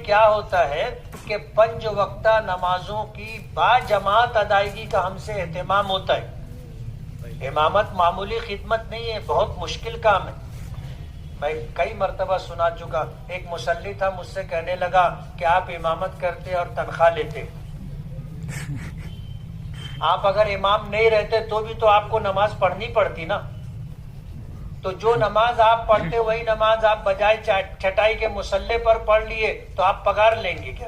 کیا ہوتا ہے کہ 5 وقتہ نمازوں کی با جماعت ادائیگی کا ہم سے اہتمام ہوتا ہے. امامت معمولی خدمت نہیں ہے، بہت مشکل کام ہے. میں کئی مرتبہ سنا چکا، ایک مصلی تھا مجھ سے کہنے لگا کہ آپ امامت کرتے اور تنخواہ لیتے، آپ اگر امام نہیں رہتے تو بھی تو آپ کو نماز پڑھنی پڑتی نا، تو جو نماز آپ پڑھتے وہی نماز آپ بجائے چٹائی کے مصلی پر پڑھ لیے تو آپ پگار لیں گے کیا؟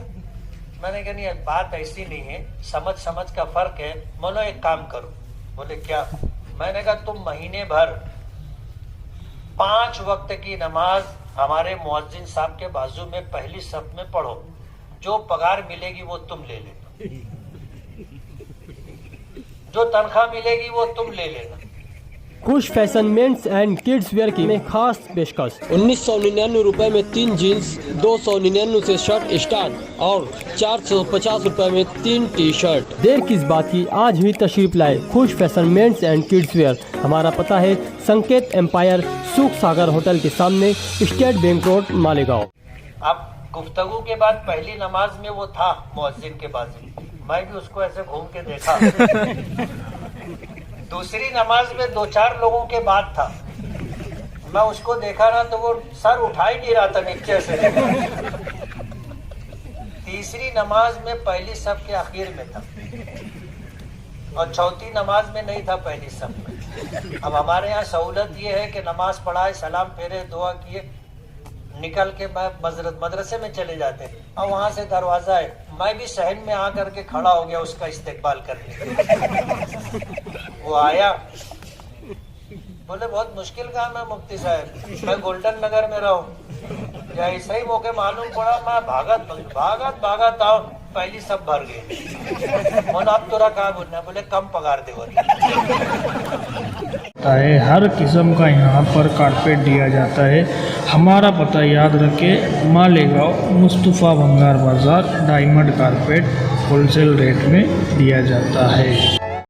میں نے کہا نہیں، بات ایسی نہیں ہے، سمجھ کا فرق ہے. مولو ایک کام کرو. بولے کیا؟ میں نے کہا تم مہینے بھر 5 وقت کی نماز ہمارے مؤذن صاحب کے بازو میں پہلی صف میں پڑھو، جو پگار ملے گی وہ تم لے لینا، جو تنخواہ ملے گی وہ تم لے لینا. خوش fashion means and kids wear کی میں خاص پیشکش 1999 روپے میں 3 جینس، 299 سے شرٹ اسٹارٹ اور 450 روپے میں 3 ٹی شرٹ. دیر کس بات کی، آج ہی تشریف لائے خوش fashion means and kids wear. ہمارا پتہ ہے سنکیت ایمپائر سوکھ ساگر ہوٹل کے سامنے، اسٹیٹ بینک روڈ، مالیگاؤں. اب گفتگو کے بعد پہلی نماز میں وہ تھا مؤذن کے بازو، میں بھی اس کو ایسے گھوم کے دیکھا. دوسری نماز میں 2-4 لوگوں کے بعد تھا، میں اس کو دیکھا نا تو وہ سر اٹھا ہی نہیں رہا تھا نیچے سے. تیسری نماز میں پہلی صف کے آخر میں تھا اور چوتھی نماز میں نہیں تھا پہلی صف میں. اب ہمارے یہاں سہولت یہ ہے کہ نماز پڑھائے، سلام پھیرے، دعا کیے، نکل کے مدرسے میں چلے جاتے. اور وہاں سے دروازہ ہے، میں بھی صحن میں آ کر کے کھڑا ہو گیا اس کا استقبال کرنے. وہ آیا، بولے بہت مشکل کام ہے مفتی صاحب، میں گولڈن نگر میں رہوں، یا ایسا ہی موقع معلوم پڑا، میں بھاگت آؤ، پہلی سب بھر گئے. بولا اب تو رکھا بولنا، بولے کم پگار دے. ہر قسم کا یہاں پر کارپیٹ دیا جاتا ہے. ہمارا پتہ یاد رکھیں، مالیگاؤں، مصطفیٰ بھنگار بازار. Diamond carpet wholesale rate میں دیا جاتا ہے.